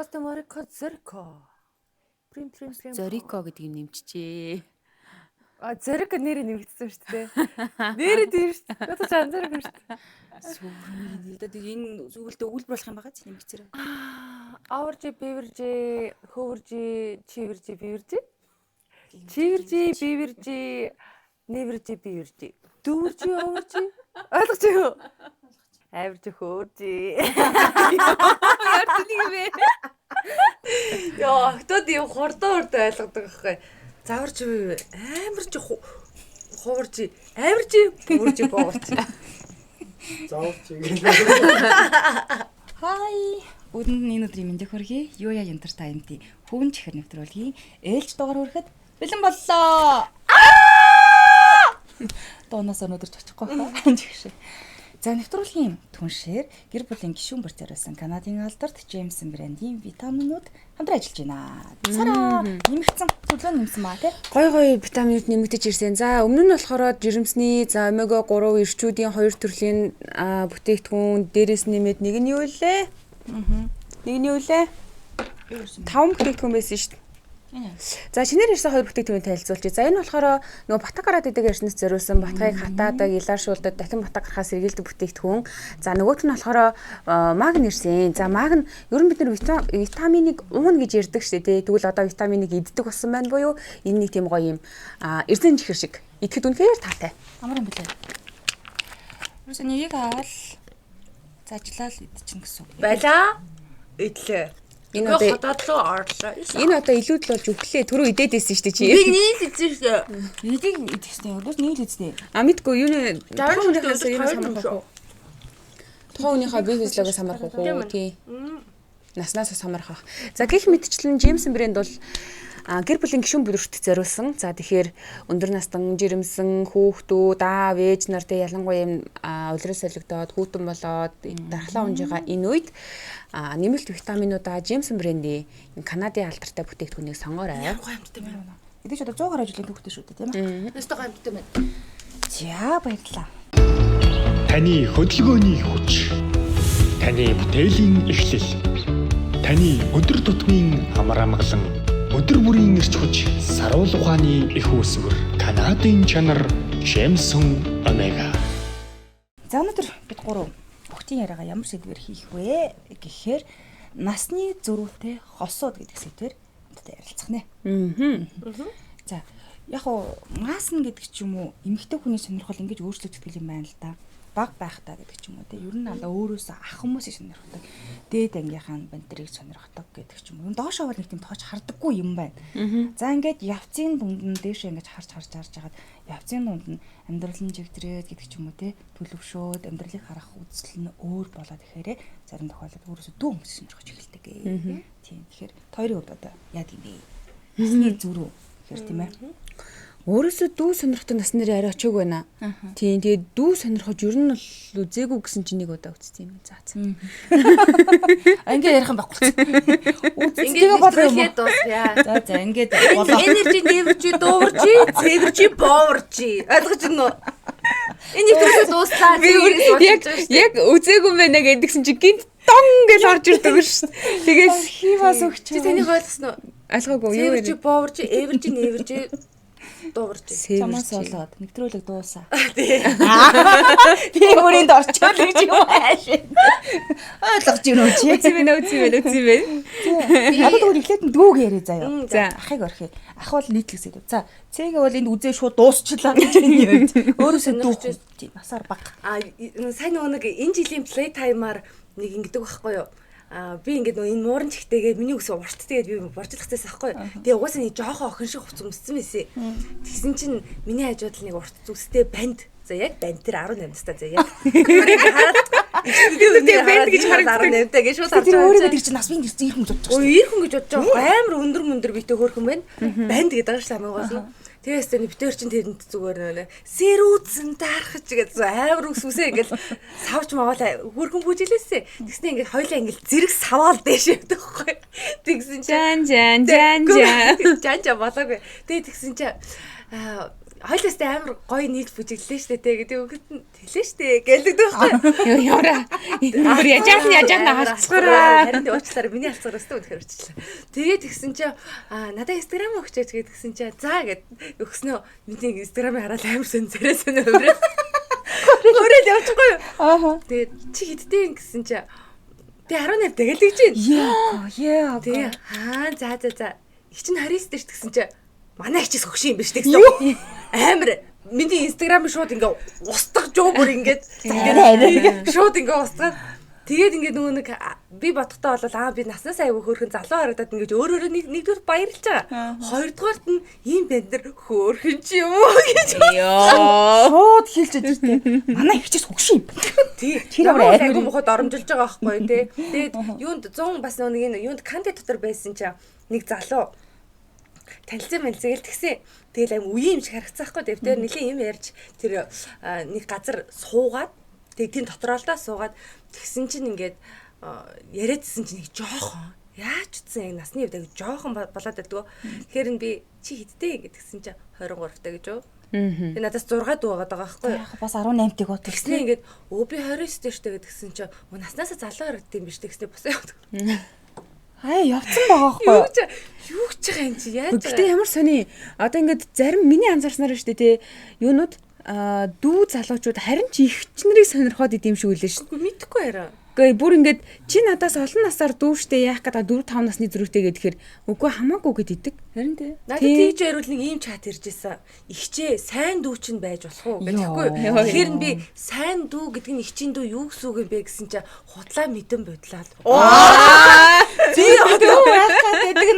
Костомарико Зорико. Прим. Зорико гэдэг юм нэмчихээ. Зорико нэрээ нэмэгдсэн шүү дээ. Нэрээ тийм шүү дээ. Надад анзаарах юм шүү дээ. Сүүл энэ зүйлдээ өгүүлбэр болох юм байгаа ч нэмэгцээрээ. Аваржи, бивэржи, хөвөржи, чивэржи, бивэржи. Чивэржи, бивэржи, нэвэржи, бивэржи. Дүүржи, аваржи. Ойлгож юу? Аваржи, хөвөржи. Яарч нэг вэ? Яа, хтод юм хордоо ойлгодог аахгүй. Заварж амарч хуварж амарч бүрж боорч. Заварч гэх. Хай. Өдөнд энэ өдрийн мэндийг хүргэе. Юуя Entertainment хөвөн чихэр нэвтрүүлгийн ээлж дугаар хүрэхэд бэлэн боллоо. Доноос өнөдөрч очихгүй хаа. Чихшээ. За нэвтрүүлгийн түншээр гэр бүлийн гишүүн бүр зориулсан Канадын алдарт Джеймсон брендийн витаминууд хамтран ажиллаж байна. Цараа нэмэгдсэн төлөө нэмсэн маа тий. Гой витаминууд нэмэгдэж ирсэн. За өмнө нь болохоор жирэмсний за омега 3 эрчүүдийн 2 төрлийн бүтээгдэхүүн дээрээс нэмээд нэг нь юу вэ? Нэг нь юу вэ? 5 бүтээгдэхүүн байсан шүү дээ. За шинээр ирсэн 2 бүтээгдэхүүн танилцуулчих. За энэ болохоор нөгөө батг гараад идэг ярьснаас зориулсан батгыг хатаадаг, илааршуулдаг, дахин батг гарахаас сэргийлдэг бүтээгдэхүүн. За нөгөөх нь болохоор магн ирсэн. За магн ер нь бид нар витаминыг уuna гэж ярьдаг шүү дээ. Тэгвэл одоо витаминыг иддэг болсон байна буюу энэ нэг тийм гоё юм эрдэнэ чихэр шиг. Идэхэд үнэхээр таатай. Амар юм билээ. Юусэн нэрийг авал зажлал идчихнэ гэсэн үг. Байлаа. Идлээ. Энэ одоо илүүд л болж өглөө түрүү идээд байсан шүү дээ чи. Би нийл идсэн шүү дээ. Эдийг идэхсэн. Өдөөс нийл идэснэ. Мэдгүй юу нэ Жаарчдаас самарх. Тоонийхоо бие физиологоос самарх уу тий. Наснаас самарх. За гэх мэтчлэн Джеймсон брэнд бол гэр бүлийн гишүүн бүрт зориулсан. За тэгэхээр өндөр настан жирэмсэн хүүхдүүд, аав, ээж нартай ялангуяа юм улирал солигдоод хүүтэн болоод дархлаа унж байгаа энэ үед нэмэлт витаминуудаа Джеймсон брендийн Канадын алдартай бүтээгдэхүүнийг сонгоорой. Гоё амттай байна. Эдгээр ч одоо 100 гаруй жилийн хүүхдтэй шүү дээ тийм ээ. Нэстэ гоё амттай байна. За баярлалаа. Таны хөдөлгөөний хүч. Таны бүтээлийн эхлэл. Таны өдөр тутмын амар амгалан өдөр бүрийн эрч хүч саруул ухааны их үүсвэр Канадын чанар Джеймсон Омега. За өнөөдөр бид гурав бүгдийн яриагаа ямар сэдвээр хийх вэ гэхээр насны зөрүүтэй хосууд гэдэг сэдвээр хамтдаа ярилцах нэ. За яг уу маасна гэдэг ч юм уу эмэгтэй хүний сонирхол ингэж өөрчлөгддөг юм байна л да. Баг байхтаа гэдэг ч юм уу те ер нь надаа өөрөөсөө ах хүмүүсийг сонирхдаг дээд ангийнхаа бантэрийг сонирхдаг гэдэг ч юм уу доошоо бол нэг тийм тоож хардаггүй юм байна. За ингээд явцын дунд нь дээшээ ингэж харж хагаад явцын дунд нь амьдралын жигдрээд гэдэг ч юм уу те төлөвшөөд амьдралыг харах үзэл нь өөр болоод ихээр зарим тохиолдолд өөрөөсөө дүү хүмүүс сонирхож эхэлдэг. Тийм тэгэхээр хоёрын хувьд одоо яа гэв бэ? Насны зүрүү гэхээр тийм ээ. Өөрөөсөө дүү сонирхтой насны нэр арай очиг байна. Тийм тэгээд дүү сонирхож ер нь бол үзээгүй гэсэн чинь нэг удаа үзсэн юм. За. Ингээ ярих юм байхгүй. Ингээ болоо юм. За ингээд болоо. Энержи нэвэржи, дууржи, цэвэржи, бооржи. Ойлгож байна уу? Энийг түрүү дууслаа. Яг үзээгүй байна гэдгсэн чинь гинт дон гэж орж ирдэг шүү дээ. Тэгээд хиваас өгч. Чи тэнийг ойлгосноо? Ойлгоогүй юу вэ? Цэвэржи, бооржи, эвэржи, нэвэржи дуурж. Чамаас болоод нэвтрүүлэг дуусаа. Тийм үрийн дорчол гэж юм ааш. Ойлгож байна уу чи? Үзье байна. Одоо тэгвэл эхлээд нь дүүг яриа заяа. За ахыг орхи. Ах бол нийтлэг сэдв. За цэгээ бол энд үзээ шууд дуусчлаа гэж юм. Өөрөөсөө дүүх. Насаар баг. Сайн нэг энэ жилийн playtime-аар нэг ингэдэг байхгүй юу? Би ингээд нөө энэ муурын чихтэйгээ миний өсөө урт тэгээд би боржлохтайс ахгүй. Тэгээ угаасаа нэг жоохон охин шиг хувц өмссөн байсан. Тэгсэн чинь миний хажууд л нэг урт зүстэй банд. За яг банд тэр 18 настай за яг. Тэгээд банд гэж харагддаг 18 таа гэж шууд харж байгаа. Өөрөө тэр чинь нас бин ирсэн ирхэн гэж бодож байгаа. Ирхэн гэж бодож байгаа. Амар өндөр битэй хөөрхөн байна. Банд гэдэг байгаа ш амгаас нь. Тэгээс тэ битэр чин тэрэнд зүгээр нэ сэрүүцэн дарахч гэж амар үсвүсээ ингээл савж магаал хөрхөн бүжилээсэ. Тэгснэ ингээл хоёлаа ингээл зэрэг саваал дэш явдаг байхгүй. Тэгсэн чинь жан болоогүй. Тэгээ тэгсэн чинь Хойлоостай амар гоё нийт бүжиглээ штэ те гэдэг үгэд нь тэлээ штэ гэлдэг байхгүй. Яа. Яаж хасцгаараа. Харин уучлаарай миний алцгаар өстө үнэхээр уучлаа. Тэгээд тэгсэн чи надад инстаграм өгчөөч гэдгсэн чи за гэд өгснөө миний инстаграмыг хараад амар сэрээсэнэ өөрөө. Өөрөө явчихгүй юу? Аа. Тэгээд чи хидтэй гэсэн чи тэг 18 тэгэлдэг чинь. Яа. Тэг за. Их чинь 29 дэш гэсэн чи манай хичээс хөгшин юм биш тэгсэн. Амар миний инстаграм шууд ингээ устгаж юу бүр ингээд шууд ингээ устгаад тэгээд ингээ нөгөө нэг би бодохдоо бол би наснаас аягүй хөөрхөн залуу харагдаад ингээ өөрөө нэгдүгээр баярлж байгаа. Хоёрдугаарт нь ийм бэндэр хөөрхөн ч юм уу гэж. Шууд хэлж өгдөө. Манай хичээс хөгшин юм. Тэр аягүй мохот оромжилж байгаа байхгүй тий. Тэгээд юунд 100 бас нэг юунд канди дотор байсан чи нэг залуу танилцсан мэлзээл тэгсэн. Тэгэл аим үе юм шиг харагцсан байхгүй. Дэвтэр нэлийн юм ярьж тэр нэг газар суугаад тэг тийм дотроо суугаад тэгсэн чинь ингээд яриадсэн чинь нэг жоохон яаж утсан яг насны үед жоохон болоод байдгүй. Тэгэхээр би чи хидтэй гэдгсэн чинь 23 таа гэж юу? Тэгээ надаас 6 дүү байгаа байхгүй. Яг бас 18-ыг гоо тэгснэ ингээд би 29 дэх штэ гэдгсэн чинь наснаас залуу харагдсан юм биш тэгснэ босоо явдаг. Явцсан байгаа байхгүй. Юу гэж байгаа юм чи яаж. Гэхдээ ямар сони одоо ингээд зарим миний анзаарснаар штэ те юунууд дүү залуучууд харин ч ихч нарыг сонирхоод идэм шиг үлээ штэ. Мэдхгүй яараа. Гэхдээ бүр ингээд чи надаас олон насаар дүүштэй яах гэдэг 4 5 насны зүрхтэй гэхээр үгүй хамаагүй гэд идэг. Харин тий. Надад тийж ярил нэг ийм чат ирж исэн. Ихчээ сайн дүү чинь байж болох уу гэхгүй. Тэгэхээр би сайн дүү гэдэг нь ихчийн дүү юу гэсэн үг юм бэ гэсэн чи худлаа мэдэн бодлаа. Би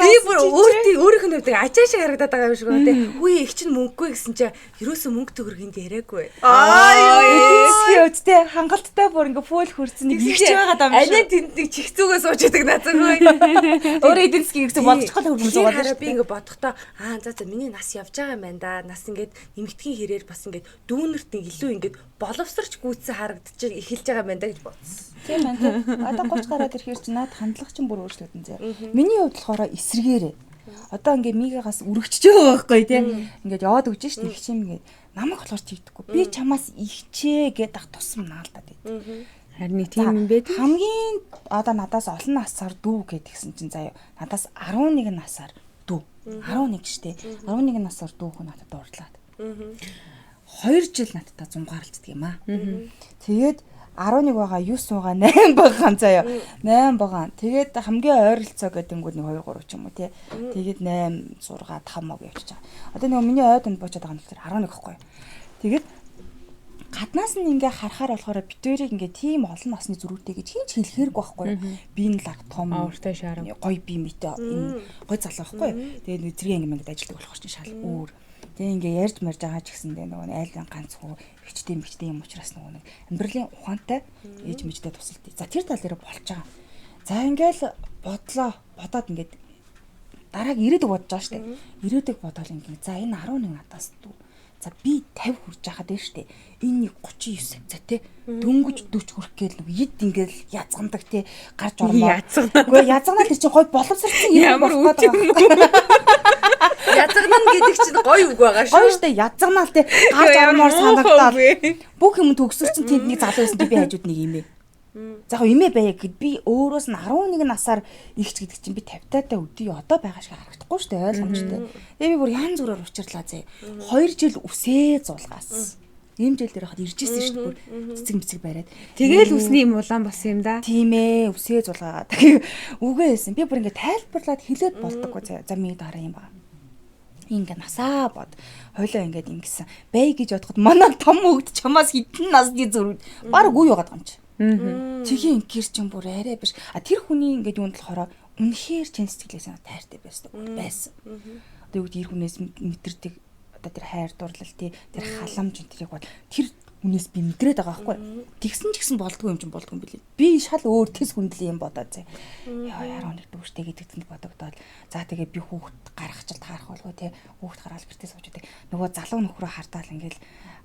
би бүр өөрийнх нь үүдэг ачаа шиг харагдаад байгаа юм шиг байна тий. Хүй их чинь мөнгөгүй гэсэн чи ерөөсөө мөнгө төгрөгийн яриаггүй. Эцгийн үедээ хангалттай бүр ингээ фул хөрцөн нэг ихч байгаа даа юм шиг. Аний тэнд нэг чихцүүгээ сууж идэг надад хөөе. Өөрөө эдийн засгийн хэрэгцээ бодчихгол хөрмөж байгаа шүү дээ. Би ингээ бодохдоо за миний нас явж байгаа юм байна да. Нас ингээд нэмэгдгийн хэрээр бас ингээд дүүнерт нэг илүү ингээд боловсрч гүйцэн харагдчих эхэлж байгаа юм байна да гэж бодсон. Тийм байна. Одоо 30 гараад ирэхээр чи наад хандлага чинь бүр өөрчлөгдөн зэ. Миний хувьд болохоор эсрэгээрээ. Одоо ингээ мигаас үргэжчихэж байгаа байхгүй тийм. Ингээд яваад өгч шít их чим ингээд намайг болохоор чигдэхгүй. Би чамаас ихчээ гэдэг ах тусам наалдаад байд. Харин нэг тийм юм байд. Хамгийн одоо надаас олон насаар дүү гэдгсэн чинь заяа. Надаас 11 насаар дүү. 11 штэ. 11 насаар дүүх надад дурдлаад. 2 жил надтай зумгаарлцдаг юм аа. Тэгээд 11 байгаа 9 байгаа 8 байгаа заяа. 8 байгаа. Тэгээд хамгийн ойролцоо гэдэнгүүд нэг 2 3 ч юм уу тий. Тэгээд 8 6 5 мог явчихж байгаа. Одоо нэг миний ойд бочоод байгаа нь 11 гэхгүй. Тэгээд гаднаас нь ингээ харахаар болохоор битүүрийг ингээ тийм олон насны зүрхтэй гэж хинч хэлэхэрэг байхгүй. Би энэ лаг том ууртай шарам гой би мэтэй энэ гой залуу байхгүй. Тэгээд нэг зэрэг ингээ ажилладаг болохоор чинь шал өөр. Тэгээ ингээ ярьж марж байгаа ч гэсэндээ нөгөө айлын ганц хөө хичтэй юм учраас нөгөө нэг амьдралын ухаантай ээж мэжтэй тусалдъя. За тэр тал дээр болж байгаа. За ингээл бодоод ингээд дарааг ирээдүг бодож байгаа штэ. Ирээдүг бодоод ингээ за энэ 11 надаас дүү. За би 50 хүрж байхад дээ штэ. Энэ 39 за тий дөнгөж 40 хүрэх гээл нэг ид ингээл язгандаг тий гарч ормоо. Үгүй язганаа тэр чинь гой боловсрсан юм болох гэдэг. Язгнан гэдэг чинь гоё үг байгаа шүү. Гоё штэ язгнаал тий гарч ормоор санагдаад бүх юм төгсөрсөн тэнд нэг залуу байсан би хажууд нэг имээ. За яг имээ байя гэд би өөрөөс нь 11 насаар ихч гэдэг чинь би 50 таатай өдөө одоо байгаа шиг харагдахгүй штэ ойлгомжтой. Тэгээ би бүр янз бүрээр учирлаа зэ. 2 жил үсээ зулгаас. Ийм жил дээр хад иржсэн штэ бүр цэцэг мэцэг бариад. Тэгэл үсний юм улаан болсон юм да. Тийм ээ үсээ зулгаа. Тэгээ үгүй байсан. Би бүр ингээ тайлбарлаад хэлээд болдоггүй зэ. За миний дараа юм байна. Ингээ насаа бод хойлоо ингээд ингэсэн бай гэж бодоход манай том хөвгд чамаас хитэн насны зүрх баг үе яагаад юм чи. Тгийн гэр чинь бүр арай биш. Тэр хүний ингээд юунд болохоор үнэхээр чин сэтгэлээс тайртай байсан. Одоо юу гэдэг ир хүнээс мэдэрдэг одоо тэр хайр дурлал тэр халамж энтрийг бол тэр хүнээс би мэдрээд байгаа байхгүй. Тэгсэн ч гэсэн болдгоо юм чинь болдгоо юм билий. Би шал өөр тэс хүндлээ юм бодоод зэ. Яа яруу нэг дүүштэй гэдэгт бодогдоод за тэгээ би хүүхд гаргахчил таарах болго те хүүхд гараал гэртээ сууж идэг. Нөгөө залуу нөхрөө хардаал ингээл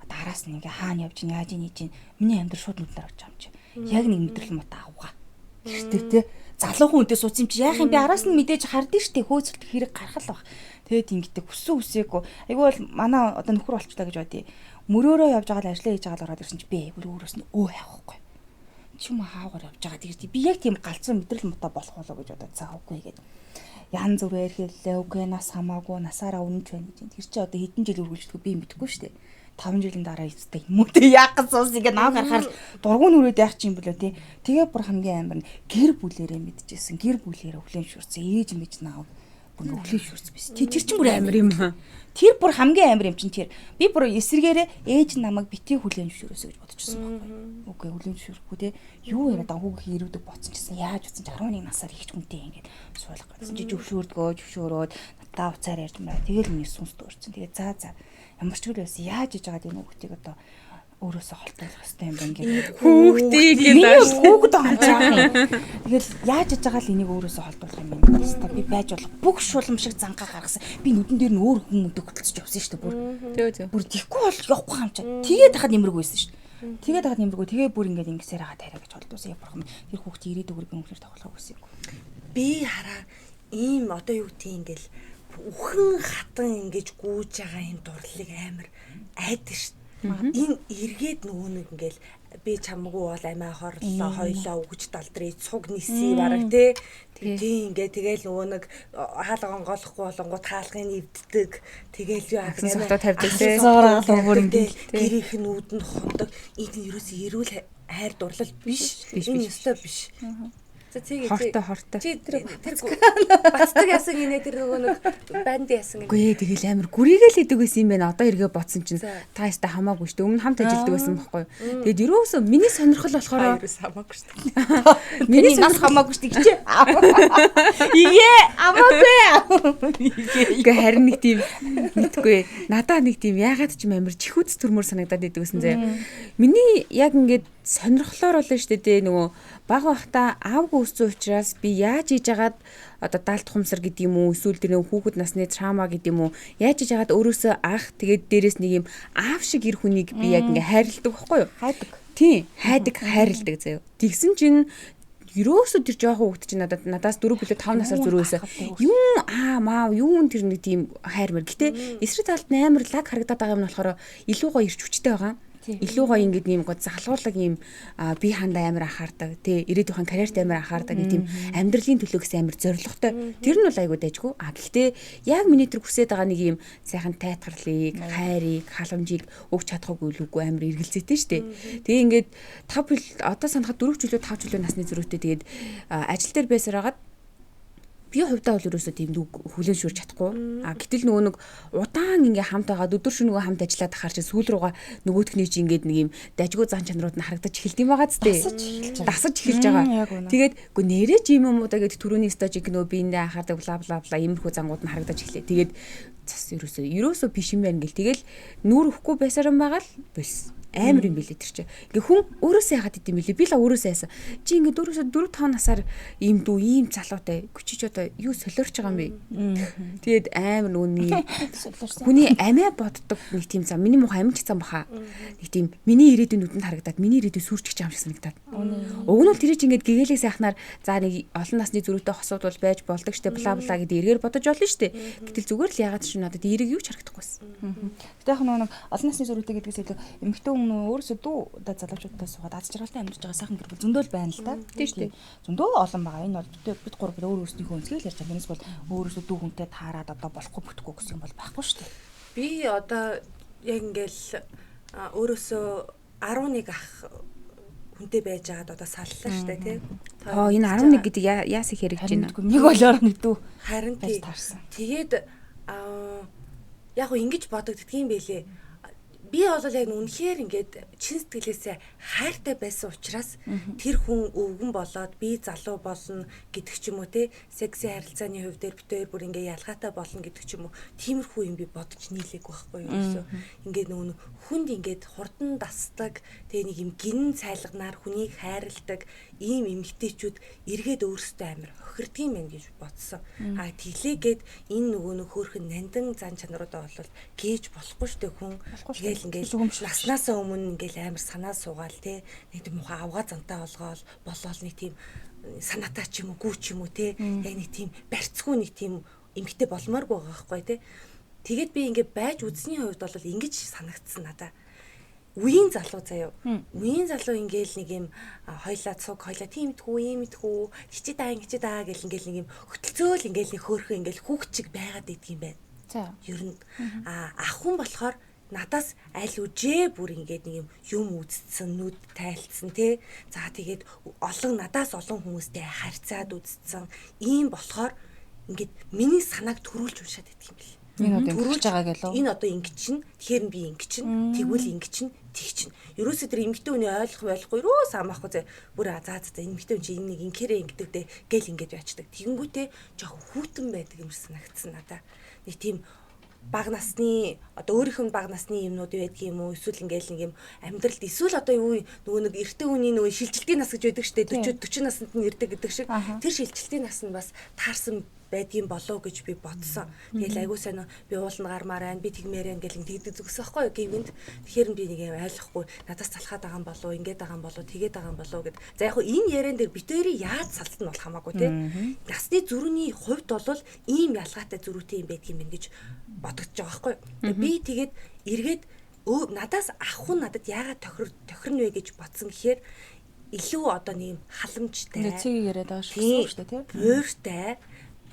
араас нь ингээ хаана явж ин яаж ийн хийж ин миний амьдрал шууд нүднээр авч байгаа юм чи. Яг нэг мэдрэл муу таавга. Тэртээ те залуухан үнтэй сууц юм чи яах юм би араас нь мэдээж хардсан штэ хөөцөлт хэрэг гаргал баг. Тэгээд ингэдэг хүссэн үсээгүй. Айгүй бол манай одоо нөхөр болчлаа гэж бодъё. Мөрөөрөө явж байгаа л ажиллаа хийж байгаа л ороод ирсэн чи би өөрөөс нь өө явахгүй. Чи юм хаагаар явж байгаа. Тэгээд би яг тийм галзуу мэдрэл муутай болох болоо гэж бодоод цаа үгүй гэдэг. Ян зүрээр хэллээ. Үгүй нас хамаагүй насаараа үнэнч байна гэж. Тэр чи одоо хэдэн жил үргэлжлэхгүй би мэдэхгүй штэ. 5 жилийн дараа эцтэй юм уу те яах гэсэн ингээ нав гарахаар дургуун нүрээд яах чинь болоо те. Тэгээ бүр хамгийн амар нь гэр бүлэрээ мэдчихсэн. Гэр бүлэрээ өглөө шүрсэн. Ээж мэж наав бүр өглөө шүрсэн биз. Тэр чинь бүр амар юм аа. Тэр бүр хамгийн амар юм чинь тэр. Би бүр эсэргээрээ ээж намайг битгий хүлээн зөвшөөрөөсэй гэж бодчихсон байхгүй. Үгүй хүлээн зөвшөөрөхгүй те. Юу яриад хүүгийн ирүүдэг боцсон гэсэн. Яаж утсан 11 насаар ихч хүнтэй ингээд суулгах гэсэн. Чи зөвшөөрөөд надаа уцаар ярьж маа. Тэгэл миний сүнс дөрцөн. Тэгээ за ямар ч үйл байсан яаж хийж байгаа энэ хүүхдийг одоо өөрөөсөө холбоох хэрэгтэй юм байна гэдэг. Хүүхдийг гэж хүүхэд амжаа. Тэгэл яаж хийж байгаа л энийг өөрөөсөө холбоох юм байна. Хэвээ би байж болох бүх шулам шиг зангаа гаргасан. Би нүдэн дээр нь өөр хүмүүст хөдөлж явсан шүү дээ бүр. Бүр тийхгүй бол явахгүй юм чаа. Тэгээд хахад нэмэргүйсэн шүү дээ. Тэгээд хахад нэмэргүй. Тэгээ бүр ингээд ингэсээр хагаад тараа гэж холдуулсан. Яг бурхан тэр хүүхдээ ирээдүг би өнгөлөөр тоглох гэсэн юм. Би хараа ийм одоо юу гэдгийг ингээл үхэн хатан ингэж гүүж байгаа энэ дурлалыг амар айдаг шүү. Энэ эргээд нөгөө нэг ингээл би чамгүй бол амиа хорлоо хоёлоо өгч далдрыг цуг ниси бараг тий ингээ тэгэл нөгөө нэг хаалга онголохгүй болонгууд хаалгын нэвддэг тэгэл юу аах юм сотоо тавьдаг тий зуураа бүр ингээл гэрийнх нь үүдэн хондог энэ ерөөс эрүүл хайр дурлал биш энэ өстой биш. За хортой. Чи тэр бацдаг ясан гинэ тэр нөгөө нэг банд ясан гинэ. Үгүй тэгэл амар гүрийгээл идэг байсан юм байна. Одоо эргээ бодсон чинь та яста хамаагүй шүү дээ. Өмнө хамт ажилладаг байсан байхгүй юу. Тэгэд ерөөсөө миний сонирхол болохоор хамаагүй шүү дээ. Миний нас хамаагүй шүү дээ. Игээ амаагүй. Үгүй харин нэг тийм мэдгүй. Надаа нэг тийм ягаад ч юм амар чихүүц төрмөр санагдаад идэг байсан зэ. Миний яг ингээд сонирхлоор болно шүү дээ нөгөө баг байхдаа аавгүй өссөн учраас би яаж хийж агаад одоо даалт хумсар гэдэг юм уу эсвэл тэр хүүхэд насны трама гэдэг юм уу яаж хийж агаад өөрөөсөө ах тэгээд дээрэс нэг юм аав шиг эр хүнийг би яг ингээ хайрладаг байхгүй юу? Хайдаг. Тийм, хайрладаг заяа. Тэгсэн чинь ерөөсөө тэр жоохон хүүхэд чинь надаас 4 билээ 5 насаар зөрөөсөн. Юун маав юун тэр нэг тийм хайрмар. Гэтэ эсрэг талд амар лаг харагдаад байгаа юм нь болохоор илүү гоё ирч хүчтэй байгаа. Илүү гоё ингэдэг юм гоо залгуурлаг юм би хандаа амар анхаардаг тий ирээдүйн карьерт амар анхаардаг нэг тийм амьдралын төлөө гэсэн амар зоригтой тэр нь бол айгуу дайггүй гэхдээ яг миний тэр хүсэж байгаа нэг юм сайхан тайтгарлыг хайрыг халамжийг өгч чадахгүй үгүй амар эргэлзээтэй штэ тэгээ ингээд 5 одоо санахад 4 жилөө 5 жилөө насны зөрүүтэй тэгээд ажил дээр байсаар хагаад би хувьдаа бол ерөөсөө тийм хүлээн шүрч чадахгүй. Гэтэл нөгөө нэг удаан ингээ хамт байгаа өдөр шөнөгүй хамт ажиллаад ахаар чи сүүл рүүгээ нөгөөдхний чи ингээд нэг юм дажгүй зан чанарууд нь харагдаж эхэлт юм байгаа зү. Дасаж эхэлж байгаа. Тэгээд үгүй нэрэж юм уу да гэдэг түрүүний стажик нөө биендээ анхаардаг бла бла бла иймэрхүү зангууд нь харагдаж эхлэв. Тэгээд цас ерөөсөө биш юм байна гэл. Тэгэл нүүр өхгүй байсаар юм байгаа л биш. Амар юм билээ тэр чи. Ингээ хүн өөрөөсөө яхад идэм билээ. Би л өөрөөсөө яасан. Чи ингээ өөрөөсөө 4-5 насаар ийм дүү ийм залуутай. Гүчиж одоо юу солиорч байгаа юм бэ? Тэгээд амар нүний хүний амиа боддог нэг тийм зам. Миний муухай амин ч зам баха. Нэг тийм миний ирээдүйн нүдэнд харагдаад миний ирээдүй сүрч гэж юм шиг санагдаад. Уг нь бол тэр чи ингээ гэгэлээс яхнаар за нэг олон насны зөрүүтэй хосууд бол байж болдог штэ бла бла гэдэг эргээр бодож олно штэ. Гэтэл зүгээр л ягаад ч надад эерэг юу ч харагдахгүйсэн. Гэтэ яг нэг олон насны зөрүүтэй гэдгээс илүү эмэгтэй өөрөөсөө дүү да залуучуудтай суугаад аз жаргалтай амьдарч байгаа сайхан гэр бүл зөндөл байна л да. Тийм шүү дээ. Зөндөө олон байгаа. Энэ бол бид гур бид өөр өөрсдийнхөө өнцгөө л ярьж байгаа. Тэрнээс бол өөрөөсөө дүү хүнтэй таарад одоо болохгүй бүтэхгүй гэсэн юм бол байхгүй шүү дээ. Би одоо яг ингээл өөрөөсөө 11 ах хүнтэй байж байгаад одоо саллаа шүү дээ тий. Энэ 11 гэдэг яас их хэрэгж байна. Нэг болоор нэг дүү харин тий таарсан. Тэгээд яг гоо ингэж бодогддөг юм байлээ. Би бол яг үнэхээр ингээд чин сэтгэлээсээ хайртай байсан учраас тэр хүн өвгөн болоод би залуу болно гэдэг ч юм уу те секси харилцааны хувь дээр битээр бүр ингээ ялгаатай болно гэдэг ч юм уу тиймэрхүү юм би бодож нийлээг байхгүй юу. Ингээд нөгөө хүнд ингээд хурдан дасдаг тэгээ нэг юм гин цайлганаар хүнийг хайрладаг ийм эмэгтэйчүүд эргээд өөрсдөө амар хохирдг юм байна гэж бодсон. Тэглээгээд энэ нөгөө хөөхөн нандин зан чанаруудаа бол гээж болохгүй штэ хүн. Тэгэл ингээл наснасаа өмнө ингээл амар санаа суугаал те нэг тийм муха авгаа зантаа болгоол болол нэг тийм санаатай ч юм уу, гүү ч юм уу те. Яг нэг тийм барьцгүй нэг тийм эмгтэй болмооргүй байгаа байхгүй те. Тэгээд би ингээд байж үзсний хувьд бол ингэж санагдсан надаа. Үеийн залуу заяа. Үеийн залуу ингээл нэг юм хоёлаа цуг, хоёлаа тиймдгүү, иймдгүү, хичээ даа гэл ингээл нэг юм хөтөлцөөл ингээл нэг хөөрхөн ингээл хүүхчиг байгаад идэх юм байна. За. Ер нь ах хүн болохоор надаас аль үжээ бүр ингээд нэг юм үзсэн, нүд тайлцсан тий. За тэгээд надаас олон хүмүүстэй харьцаад үзсэн. Ийм болохоор ингээд миний санааг төрүүлж уншаад идэх юм бэл. Энэ одоо ингэж байгаа гэлөө. Энэ одоо ингэ чинь, тэгэхээр би ингэ чинь, тэгвэл ингэ чинь, тэг чинь. Ерөөсөө тэр эмгтэн үний ойлгохгүй ерөөс амаахгүй зэ. Бүр за эмгтэн чинь нэг инкэрэ ингэдэг дээ гэл ингэж яачдаг. Тэгэнгүүтээ жоох хүүтэн байдаг юм санагдсан надаа. Нэг тийм баг насны одоо өөрийнх нь баг насны юмнууд байдаг юм уу? Эсвэл ингээл нэг юм амьдралд эсвэл одоо юу нөгөө нэг эртний үеийн нөгөө шилжилтийн нас гэж байдаг штэ 40 наснд нь ирдэг гэдэг шиг. Тэр шилжилтийн нас нь бас таарсан байдгийн болов гэж би бодсон. Тэгэл айгуу сайн би уулна гармаар байна, би тэгмээр ингээл тэгдэг зүгс байхгүй юу гівэнд. Тэгэхээр би нэг юм ойлгохгүй надаас залхаад байгаа юм болов, ингээд байгаа юм болов, тэгээд байгаа юм болов гэд. За яг хуу энэ яриан дээр битээрийн яаж салсан бол хамаагүй те. Насны зүрхний хувьд бол ийм ялгаатай зүрхтэй юм байдг юм байна гэж бодогдож байгаа байхгүй юу. Би тэгээд эргээд надаас ах хүн надад яагаад тохирно вэ гэж бодсон гэхээр илүү одоо нэг халамжтай. Цэгийг яриад байгаа шүү дээ тийм. Бууртай.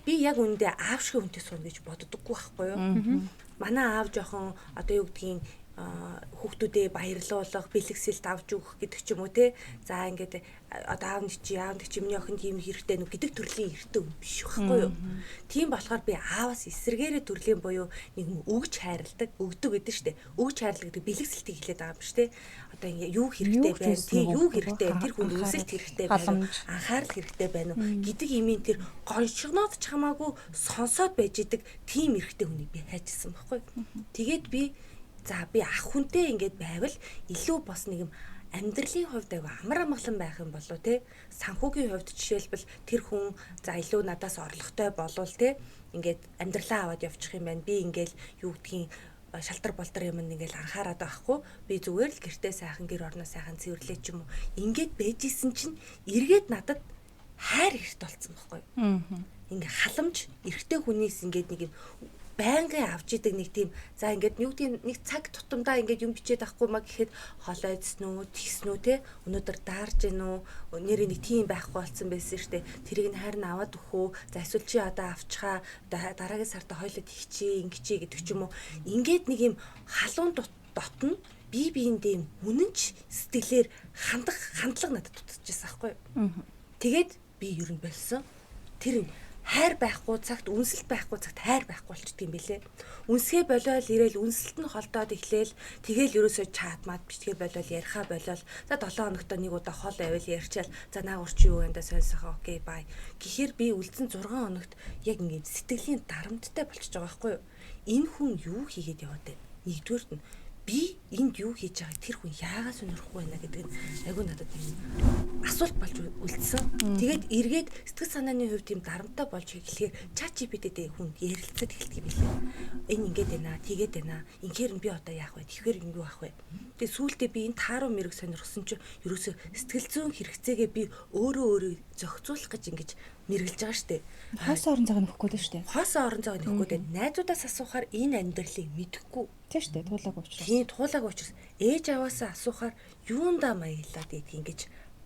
Би яг үндэ аав шиг хүнтэй сууна гэж боддоггүй байхгүй юу. Манай аав жоохон одоо юу гэдгийг хүүхдүүдээ баярлуулах, бэлгэсэлт авч өгөх гэдэг ч юм уу те. За ингээд одоо аав нэг чи миний охин тийм хэрэгтэй нүг гэдэг төрлийн эртөө биш байхгүй юу. Тийм болохоор би ааваас эсэргээрээ төрлийн буюу нэг өгж хайрладаг, өгдөг гэдэг штэ. Өгж хайрлаг гэдэг бэлгэсэлтийг хэлээд байгаа юм биш те. Одоо ингээ юу хэрэгтэй байна, тий юу хэрэгтэй, тэр хүнд үсэлт хэрэгтэй байна, анхаарал хэрэгтэй байна уу гэдэг имийн тэр гоншигноод ч хамаагүй сонсоод байж идэг тийм эрхтэй хүнийг би хайжсан байхгүй. Тэгээд би ах хүнтэй ингээд байвал илүү бас нэг юм амьдралын хувьд аяга амар амгалан байх юм болов те. Санхүүгийн хувьд жишээлбэл тэр хүн илүү надаас орлоготой болвол те ингээд амьдралаа аваад явчих юм байна. Би ингээл юу гэдгийг шалтар болтор юм ингээл анхаарад байхгүй. Би зүгээр л гэртээ сайхан гэр орноо сайхан цэвэрлээ ч юм уу. Ингээд байжсэн чинь эргээд надад хайр эрт болсон байхгүй. Ингээ халамж эрэгтэй хүнээс ингээд нэг юм байнгын авч идэг нэг тийм за ингээд нэг цаг тутамдаа ингээд юм бичээд авахгүй маа гэхэд хоолой идсэн үү, тэгсэн үү те өнөөдөр даарж гин үү нэрээ нэг тийм байхгүй болсон байсан штэ тэрийг нь харин аваад өгөө за эсвэл чи одоо авчхаа дараагийн сарда хойлоо тэгчээ ингэчээ гэдэг ч юм уу ингээд нэг юм халуун дотно биеиндээ үнэнч сэтгэлээр хандлага надад тутчихсан байхгүй. Тэгээд би ер нь болсон тэр хайр байхгүй цагт үнсэлт байхгүй цагт хайр байхгүй болчихдээ юм бэлээ. Үнсгээ болоод ирээл үнсэлт нь холдоод эхлээл тэгэл ерөөсөө чат мад бичгээ болоод ярихаа болоод за 7 хоногт нэг удаа хол авал ярьчаал за наагур чи юу янда сонсохоо окей бай. Гэхдээ би үлдсэн 6 хоногт яг ингээд сэтгэлийн дарамттай болчихж байгаа байхгүй юу? Энэ хүн юу хийгээд яваад байна? Нэгдүгээрт нь би энд юу хийж байгааг тэр хүн яагаад сонирхгүй байна гэдэг нь айгүй надад асуулт болж үлдсэн. Тэгээд эргээд сэтгэл санааны хувьд тийм дарамттай болж эхлэхээр ChatGPT-тэй хүн ярилцаад эхэлдэг юм билээ. Энэ ингээд байна, тэгээд байна. Инхээр нь би одоо яах вэ? Тэгэхээр юу авах вэ? Тэгээд сүүлдээ би энэ тааруу мэрэг сонирхсан чинь ерөөсөө сэтгэл зүйн хэрэгцээгээ би өөрөө зохицуулах гэж ингэж мэргэлж байгаа штэ. Хоосон орон зайг нөхгүй дээ штэ. Хоосон орон зайг нөхгүй дээ. Найзуудаас асуухаар энэ амьдралыг мэдэхгүй. Тийм штэ. Туулаагүй учраас. Тийм туулаагүй учраас ээж аваасаа асуухаар юундаа маялаад идэх ингэж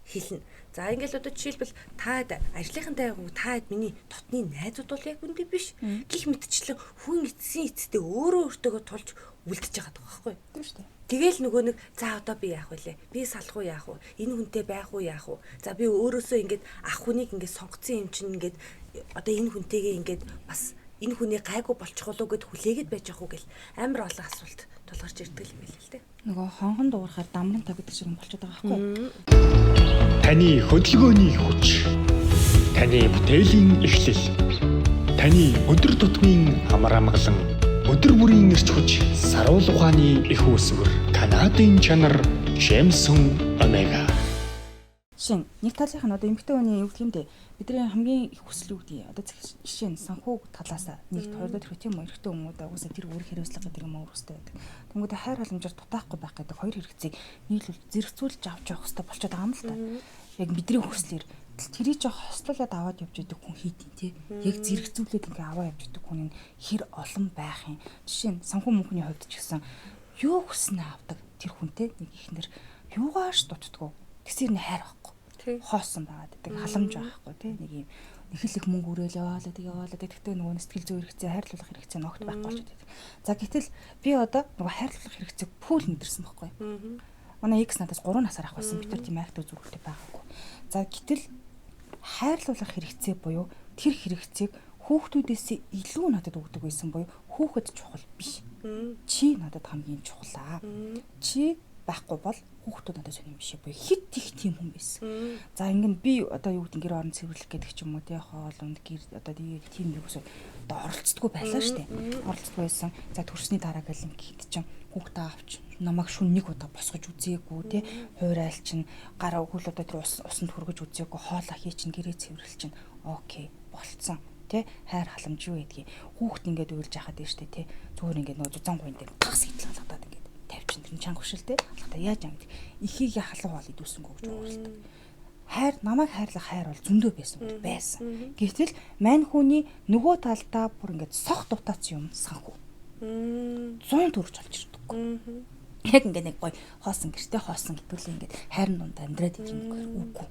хэлнэ. За ингээл одоо жишээлбэл та ажлынхантай та миний дотны найзууд бол яг үндэ биш. Гэх мэтчлэн хүн эцсийн өөрөө өөртөө тулж үлдчихэж байгаа байхгүй юу? Тийм штэ. Тэгэл нөгөө нэг за одоо би яах вэ? Би салах уу яах вэ? Энэ хүнтэй байх уу яах вэ? За би өөрөөсөө ингээд ах хүнийг ингээд сонгоцсон юм чинь ингээд одоо энэ хүнтэйгээ ингээд бас энэ хүний гайгүй болчих болов гэд хүлээгээд байж ах уу гэл амар олон асуулт тулгарч ирдэг юм байл л дээ. Нөгөө хонхон дуурахаар дамран та гэдэг шиг юм болчиход байгаа байхгүй юу? Таны хөдөлгөөний хүч, таны бүтээлийн эхлэл, таны өдөр тутмын амар амгалан, өдөр бүрийн эрч хүч, саруул ухааны их үүсвэр, Канадын чанар, Jameson Omega. Шин нэг талынх нь одоо эмэгтэй хүний юу гэх юм бэ? Бидний хамгийн их хүсэл юу гэдэг? Одоо жишээ нь санхүү талаас нэгт хоёрдоо тэр тийм эмэгтэй хүмүүд угаасаа тэр үүрэг хариуцлага гэдэг юм уурстай байдаг. Тэнгүүдээ хайр халамжаар дутаахгүй байх гэдэг хоёр хэрэгцээг нийлүүл зэрэгцүүлж авч явах хэрэгтэй болчиход байгаа юм л та. Яг бидний хүслээр Гэтэл тэрий жоо хослуулаад аваад явж идэг хүн хийдин тий. Яг зэрэгцүүлээд ингээ аваа явж идэг хүн нь хэр олон байх юм. Жишээ нь санхүү мөнхний хувьд ч гэсэн юу хүснэ авдаг тэр хүнтэй нэг ихнэр юугааш дутдаггүй. Тэгсэр нь хайр байхгүй. Хоосон байгаад идэг халамж байхгүй тий. Нэг юм их мөнгө өрөөл яваалаа тэгтээ нөгөө сэтгэл зүй хэрэгцээ хайрлуулах хэрэгцээ ногт байхгүй ч гэдэг. За гэтэл би одоо нөгөө хайрлуулах хэрэгцээг пүүл мэдэрсэн байхгүй. Манай X надаас 3 насаар ах байсан. Би тэр тийм айхтар зүрхтэй байгаагүй. За гэтэл хайрлуулах хэрэгцээ буюу тэр хэрэгцээг хүүхдүүдээс илүү надад өгдөг байсан буюу хүүхэд чухал биш. Чи надад хамгийн чухлаа. Чи байхгүй бол хүүхдүүд надад сонирм биш буюу хит их тийм хүн байсан. За ингэн би одоо юу гэдэг гэр орон цэвэрлэх гэдэг ч юм уу тий хоол унд гэр одоо тийм юу гэсэн одоо оролцдоггүй байлаа штэ. Оролцдоггүй байсан. За төрсний дараа гэл ингээд чинь хүүхдээ авч намайг шүн нэг удаа босгож үзээгүй тий хуурайлч нь гараа өгөл одоо тэр усанд хүргэж үзээгүй хоолоо хий чинь гэрээ цэвэрлэл чинь окей болцсон тий хайр халамж юу гэдгийг хүүхд ингээд уйлж яхад дээ штэ тий зүгээр ингээд нөгөө зузаан гуйн дээр гас идэл алгадаад ингээд тавьчин тэр чанга хөшөлтэй алгадаа яаж юм ихийг халах бол идүүсэнгөө гэж ууралдаг. Хайр намайг хайрлах хайр бол зөндөө байсан. Гэвтэл мань хүний нөгөө талдаа бүр ингээд сох дутаац юм санхүү. 100 төгрөж олж ирдэггүй. Яг ингээд нэг гой хоосон гэртээ хоосон гэдүүлээ ингээд хайрын дунд амьдраад идэх юм үгүй.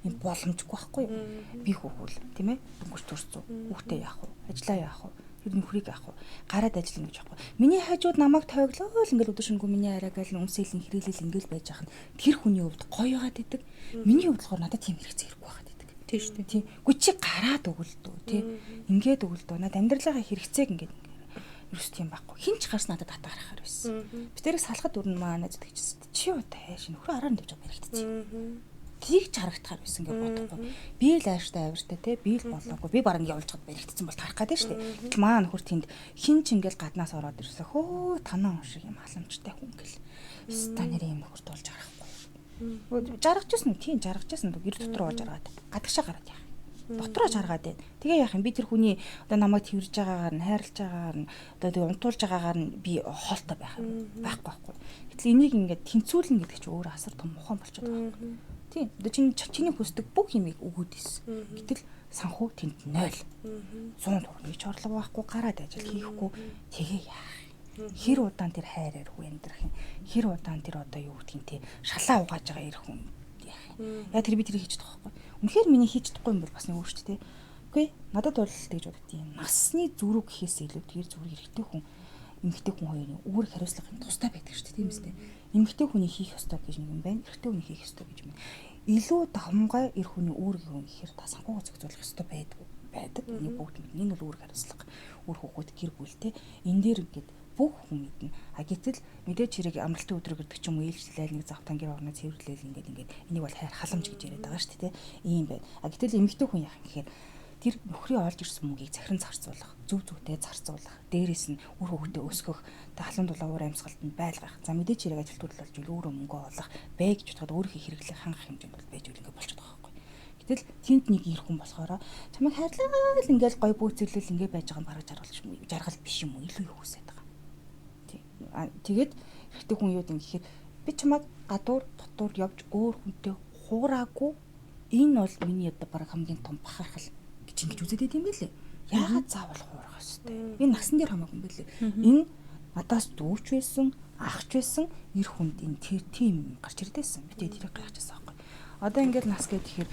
Ийм боломжгүй байхгүй юу? Би хүүхүүл тийм ээ. Дөнгөж төрсөн. Хүүхдээ яах вэ? Ажлаа яах вэ? Тэр нөхрийг яах вэ? Гараад ажиллана гэж яахгүй. Миний хажууд намайг тойглоо л ингээд өдөр шөнөгүй миний арайгаал өмсөөлөн хэрэглэл ингээд байж ахна. Тэр хүний хувьд гоё яагаад идэг. Миний хувьд болохоор надад тийм хэрэгцээ хэрэггүй байгаад идэг. Тийм шүү дээ. Тийм. Гү чи гараад өгөлдөө тий. Ингээд өгөлдөө. Надад амьдралынхаа хэрэгцээг ингээд юус тийм байхгүй. Хинч гарс надад хата гарахаар байсан. Би тэрийг салахад өрнө маа надад гэжсэн. Чи юу тааш нөхөр араар нь тавьж байгаа хэрэгцээ. Тийг ч харагдахаар байсан гэж бодохгүй. Би л ааштай авиртай те би л болоогүй. Би баран явуулж чад баригдсан бол тарах гэдэг шүү дээ. Тэгэл маа нөхөр тэнд хинч ингээл гаднаас ороод ирсэн. Хөө танаа шиг юм халамжтай хүн гэл. Ста нэрийн нөхөр дуулж харахгүй. Жаргажсэн үү? Тийм жаргажсэн. Гэр дотор ууж жаргаад. Гадагшаа гараад яах. Дотроо жаргаад байна. Тэгээ яах юм би тэр хүний одоо намайг тэрж байгаагаар нь хайрлаж байгаагаар нь одоо тэг унтуулж байгаагаар нь би хоолтой байх юм байхгүй. Гэтэл энийг ингээд тэнцүүлнэ гэдэг чинь өөрөө асар том ухаан болчиход байгаа юм. Тийм. Одоо чиний хүсдэг бүх юмыг өгөөд ийсэн. Гэтэл санхүү тэнд 0. 100 төгрөг ч орлого байхгүй гараад ажил хийхгүй тэгээ яах. Хэр удаан тэр хайраар хүү амьдрах юм. Хэр удаан тэр одоо юу гэдгийг те шалаа угааж байгаа ирэх хүн. Яа тэр би тэр хийж чадахгүй байхгүй. Үнэхээр миний хийж чадахгүй юм бол бас нэг өөр шүү дээ. Үгүй надад бол тэгж боддtiin. Насны зүрх гэхээс илүү тэр зүрх эрэгтэй хүн эмэгтэй хүн хоёрын үүрэг хариуцлагын тустай байдаг шүү дээ. Тийм үстэй. Эмэгтэй хүний хийх ёстой гэж нэг юм байна. Эрэгтэй хүний хийх ёстой гэж юм. Илүү давмгай эр хүний үүргийг юм гэхээр та санхугаа зохицуулах ёстой байдаг. Энэ бүгд энэ бол үүрэг хариуцлага. Үр хөвгүүд гэр бүлтэй. Энэ дээр ингээд бүх хүн мэднэ. А гэтэл мэдээж хэрэг амралтын өдрөг гэдэг ч юм уу ээлжлээл нэг завтан гэр орно цэвэрлээл ингээд энийг бол хайр халамж гэж яриад байгаа шүү дээ. Ийм байна. А гэтэл эмэгтэй хүн яах юм гэхээр тэр нөхрийн олж ирсэн мөнгийг захиран зарцуулах, зөв зөвтэй зарцуулах, дээрээс нь үр хөвгтөө өсгөх, халуун дулаа уур амьсгалтанд байлгах. За мэдээж хэрэг ажил төрөл болж өөрөө мөнгө олох, бай гэж бодоход өөрийнхөө хэрэглэх хангах хэмжээнд бол байж үл ингээд болчиход байгаа байхгүй. Гэтэл тэнд нэг ир хүн болохоор чамайг хайрлаа л ингээд гой бүүцэрлэл ингээд байж байгаа юм бараж жаргал биш юм уу? Илүү юу хүсэж байгаа. Тэгээд ихтэй хүн юу юм гэхээр би чамайг гадуур дотуур явж өөр хүнтэй хуураагүй энэ бол миний одоо баг хамгийн том бахархал гэж ингэж үзээд байт юм байлээ. Яагаад заавал хуурах ёстой? Энэ насан дээр хамаагүй юм байлээ. Энэ надаас дүүч байсан, ахч байсан эр хүнд энэ тийм гарч ирдээсэн. Би тэрийг гайхажсэн аахгүй. Одоо ингээд нас гээд тэгэхээр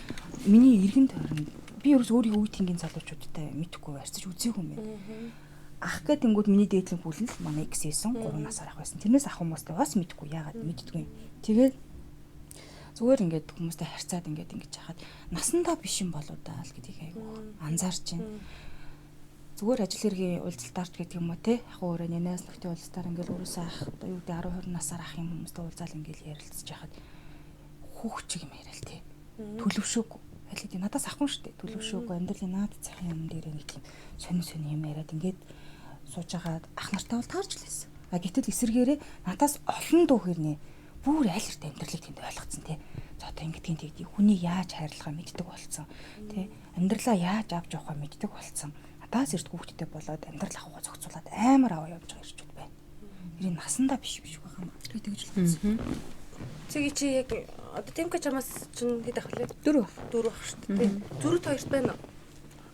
миний эргэн тойронд би өөрийн үе тэнгийн залуучуудтай мэдхгүй харьцаж үзээгүй юм байна. Ах гэдэнгүүд миний дээдлийн бүлэн л манай X 9 3 насаар ах байсан. Тэрнээс ах хүмүүстэй бас мэдгүй яагаад мэддгүй юм. Тэгээд зүгээр ингээд хүмүүстэй харьцаад ингэж хахад насандаа биш юм болоо даа л гэдгийг айгүй анзаарч байна. Зүгээр ажил хэргийн уулзалтаарч гэдэг юм уу те ах өөрөө нэнээс нөхдөд уулзалтаар ингээд өөрөөсөө ах одоо юу гэдэг 10 20 насаар ах юм хүмүүстэй уулзаал ингээд ярилцж хахад хүүхчиг юм яриа л те. Төлөвшөөгүй. Аль хэдийн надаас ахын штэ төлөвшөөгүй амьдралын наад цахим юм дээр нэг тийм сонин юм яриад ингээд сууж агаад ах нартай бол таарч л байсан. А гэтэл эсэргээрээ надаас олон дүүхэр нэ бүр аль эрт амьдралыг тэнд ойлгоцсон тий. За одоо ингэдгийн тэгдий хүний яаж хайрлахаа мэддэг болцсон. Тий. Амьдралаа яаж авч явахаа мэддэг болцсон. Надаас эрт хүүхдтэй болоод амьдрал авахаа зохицуулаад амар аваа явж байгаа ирчүүд байна. Тэр насандаа биш байх юм. Тэгж л бодсон. Цэгийн чи яг одоо Тимка чамаас чинь хэд ах вэ? 4 ах шүү дээ. Зүрх хоёрт байна уу?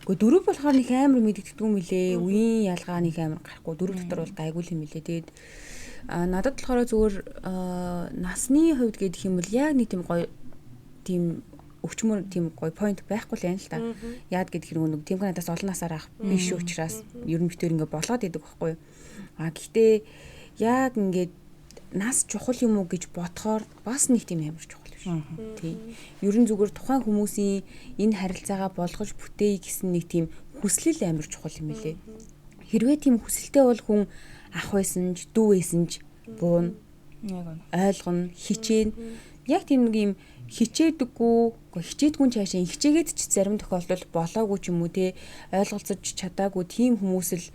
Гэхдээ 4 болохоор нэг амар мэддэгдгүй мөлий. Үеийн ялгаа нэг амар гарахгүй. 4 дотор бол гайгүй юм лээ. Тэгээд надад болохоор зүгээр насны хувьд гэдэг юм бол яг нэг тийм гоё тийм өвчмөр тийм гоё point байхгүй л байна л та. Яад гэдэг хэрэг нэг тийм надаас олон насаар ах биш учраас ерөн битээр ингээ болоод идэг байхгүй. Гэхдээ яг ингээд нас чухал юм уу гэж бодохоор бас нэг тийм амар чухал биш. Тий. Ерөн зүгээр тухайн хүмүүсийн энэ харилцаагаа болгож бүтээе гэсэн нэг тийм хүслэл амар чухал юм лээ. Хэрвээ тийм хүсэлтэй бол хүн ах байсан ч дүү байсан ч буун ойлгоно, хичээн. Яг тийм нэг юм хичээдэггүй цаашаа хичээгээд ч зарим тохиолдолд болоогүй ч юм уу те ойлголцож чадаагүй тийм хүмүүс л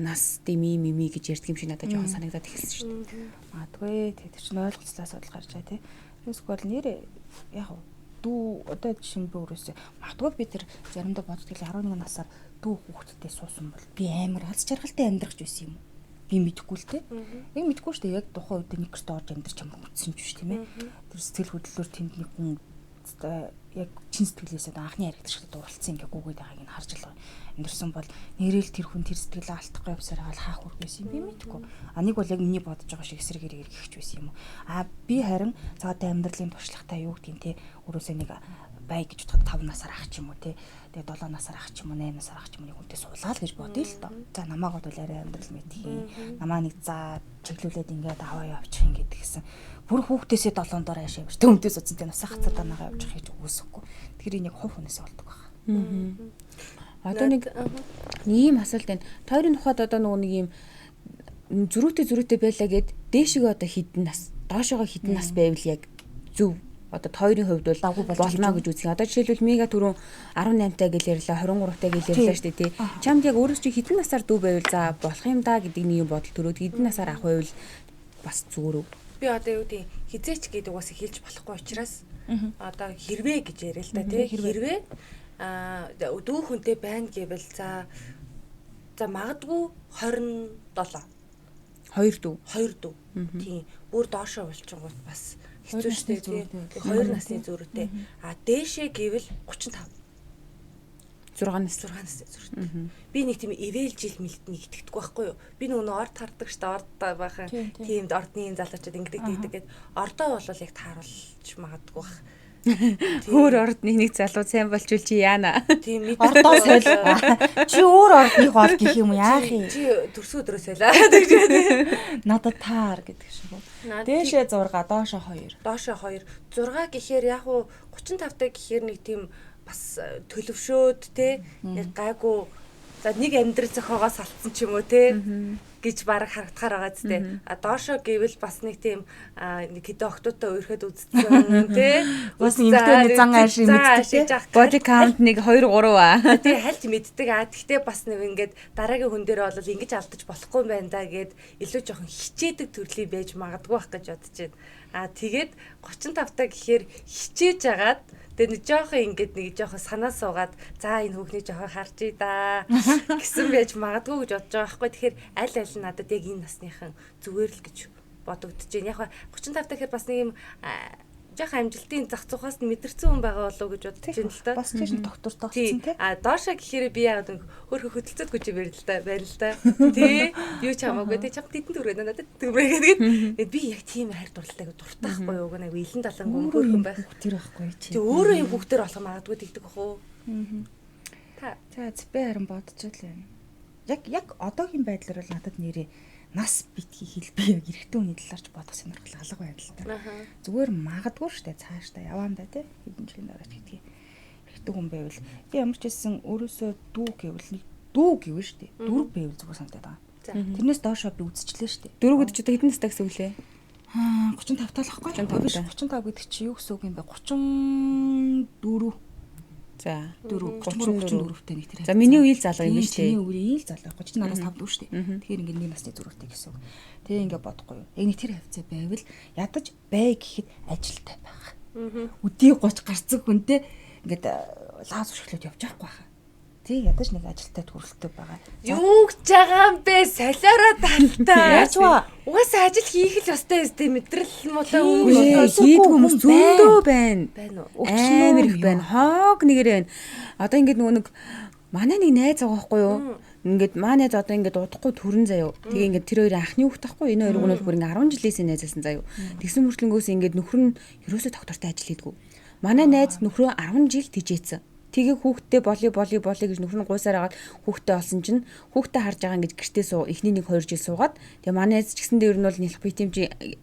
нас дими мими гэж ярьдаг юм шиг надад жоохон санагдаад эхэлсэн шүү дээ. Магадгүй тэр чинь ойлголцлоос бол гарч байгаа те. Эсвэл нэр яг дүү одоо жишээ нь би өөрөөсөө магадгүй би тэр заримдаа боддог л 11 насаар дүү хүүхэдтэй суусан бол би амар алс жаргалтай амьдрах ч байсан юм уу? Би мэдэхгүй л те. Яг мэдэхгүй шүү дээ. Яг тухайн үед нэг гэрт орж амьдрч юм утсан ч биш тийм ээ. Тэр сэтгэл хөдлөлөөр тэнд нэг хүн яг чин сэтгэлээсээ анхны харагдаж шиг дурлцсан ингээ гүгээд байгааг нь харж л амьдрсан бол нэрэл тэр хүн тэр сэтгэлээ алдахгүй явсараа л хаах үргэсэн би мэдэхгүй. Нэг бол яг миний бодож байгаа шиг эсрэгээр гихч байсан юм уу? Би харин цаатай амьдралын туршлагатай юу гэдгийг те өөрөөсөө нэг бай гэж бодоход 5 насаар ах ч юм уу те. Тэгээ 7 насаар ах ч юм уу 8 насаар ах ч юм уу хүнтэй суулаа л гэж бодъё л доо. За намайг бол арай амьдрал мэдхийн. Намаа нэг за чиглүүлээд ингээд аваа явчих юм гэдэг гэсэн. Бүр хүүхдээсээ 7 доор аашаа явж төмтөөс утсан тэ насаа хацаа данагаа явж хийж өгөөсөхгүй. Тэр нэг хувь хүнээс болдог байна. Одоо нэг ийм асуулт байна. Тойрын тухайд одоо нэг юм зөрүүтэй байлаа гэд дээшгээ одоо хідэн нас, доошоогоо хідэн нас байвал яг зөв. Одоо тойрын хувьд бол болно гэж үзье. Одоо жишээлбэл мега түрүүн 18-таа гэл ярьлаа, 23-таа гэл ярьлаа шүү дээ тий. Чамд яг өөрөө чи хідэн насаар дүү байвал за болох юм да гэдэг нэг юм бодол төрөөд хідэн насаар ах байвал бас зүгээр үү? Би одоо юу гэдэг хизээч гэдэг бас хэлж болохгүй учраас одоо хэрвээ гэж яриа л да тий. Хэрвээ дүү хүнтэй байна гэвэл за магадгүй 27 2 дүү тийм бүр доошоо болчихгоо бас хэцүү штэй тий. 2 насны зөрүүтэй. Дээшээ гэвэл 35 6 насны зөрүүтэй. Би нэг тийм эвэл жил мэлтний итгэдэггүй байхгүй юу? Би нөгөө орд хардаг штэ орд байхын тиймд ордны залуучууд ингэдэг гэдэг. Ордоо бол яг тааруулж магадгүй бах. Өөр ордны нэг залуу сайн болчул чи яана. Тийм мэд. Ордоо сойл. Чи өөр ордных бол гэх юм яах юм? Чи төрсө өдрөө сойлаа гэж байна. Надад таар гэдэг шиг. Дээшээ 6, доошоо 2. Доошоо 2. 6 гэхээр яг уу 35 таа гэхээр нэг тийм бас төлөвшөөд те яг гайгүй за нэг амьдрал зохиогоос алдсан ч юм уу те гэж бараг харагдахаар байгаа зү те. Доошоо гэвэл бас нэг тийм нэг хэдэн октотой өөрхөд үзсэн те. Бас эмэгтэй зан аашиг мэддэг. Body count нэг 2 3 Тэгээ хальт мэддэг. Гэхдээ бас нэг ингээд дараагийн хүн дээр бол ингэж алдаж болохгүй юм байна да гэд илүү жоохон хичээдэг төрлийн байж магадгүй байх гэж бодож байна. Тэгээд 35 таа гэхээр хичээж агаад тэгээ нэг жоохон ингээд нэг жоохон санаа суугаад за энэ хүүхнийг жоохон харчий да гэсэн байж магадгүй гэж бодож байгаа байхгүй. Тэгэхээр аль аль нь надад яг энэ насныхан зүгээр л гэж бодогдож байна. Яг 35 таа гэхээр бас нэг юм жоохон амжилтын зах зугаас нь мэдэрсэн хүн байгаа болов уу гэж бодож байна л та. Бас тийш доктор тогтсон те. Доошоо гэхээр би яг хөөрхө хөдөлцөд гүж байна л та. Тий. Юу ч хамаагүй те чам тэдэн төрөө надад төгрөө гэдэг. Би яг тийм хайр дурлалтай дуртайхгүй юу гэнэ илэн далангүй хөөрхөн байх. Тэр байхгүй чи. Тэг өөрөө юм бүгдээр болох магадгүй тэгдэг бах уу? Та. За би харин бодож л байна. Яг одоогийн байдлаар бол надад нэрээ нас битгий хэл би яг эрэгтэй хүний талаарч бодох сонирхол алга байна л та. Зүгээр магадгүй штэ цаашдаа яваандаа те хэдэн жилийн дараач гэдгийг эрэгтэй хүн байвал би ямар ч хэлсэн өөрөөсөө дүү гэвэл штэ дөрөв байвал зүгээр санагдаад байгаа. Тэрнээс доошоо би үзчихлээ штэ. Дөрөв гэдэг чи хэдэн настай гэсэн үг лээ? 35 таалахгүй. 35 гэдэг чи юу гэсэн үг юм бэ? 34. За 34-тэй нэг тэр. За миний үеийн залуу юм биш үү? Миний үеийн залуу. 38-аас 5 дүү шүү дээ. Тэгэхээр ингээд нэг насны зөрүүтэй гэсэн үг. Тэгээ ингээд бодохгүй юу. Яг нэг тэр хавцаа байвал ядаж бай гэхэд ажилтай байх. Өдий 30 гарцаг хүнтэй ингээд лааз өшгөлөд явж байхгүй хаа. тий ядаж нэг ажилтаа төрөлтөй байгаа. Юу гэж байгаа юм бэ? Солиороо талтаа. Яаж вэ? Угаасаа ажил хийх л ёстой өстэй мэдрэл мулаа хийдэг хүмүүс зөндөө байна. байна уу? Амар их байна. Хоог нэгэр байна. Одоо ингээд нөгөө нэг манай нэг найз байгаа байхгүй юу? Ингээд манай найз одоо ингээд удахгүй төрөн заяа. Тэгээ ингээд тэр хоёрын анхны хүүхэд тахгүй энэ хоёр гүнэл бүр ингээд 10 жилээс найзалсан заяа. Тэгсэн мөртлөнгөөс ингээд нөхөр нь ерөөсөө доктортой ажил хийдгүү. Манай найз нөхрөө 10 жил тижээсэн. Тэгээ хүүхдтэй болий гэж нөхөр нь гуйсаар агаад хүүхдтэй олсон чинь хүүхдтэй харж байгаа ингэж гэртээ эхний 1-2 жил суугаад тэгээ манай найз ч гэсэндээ ер нь бол нэлэх битэмж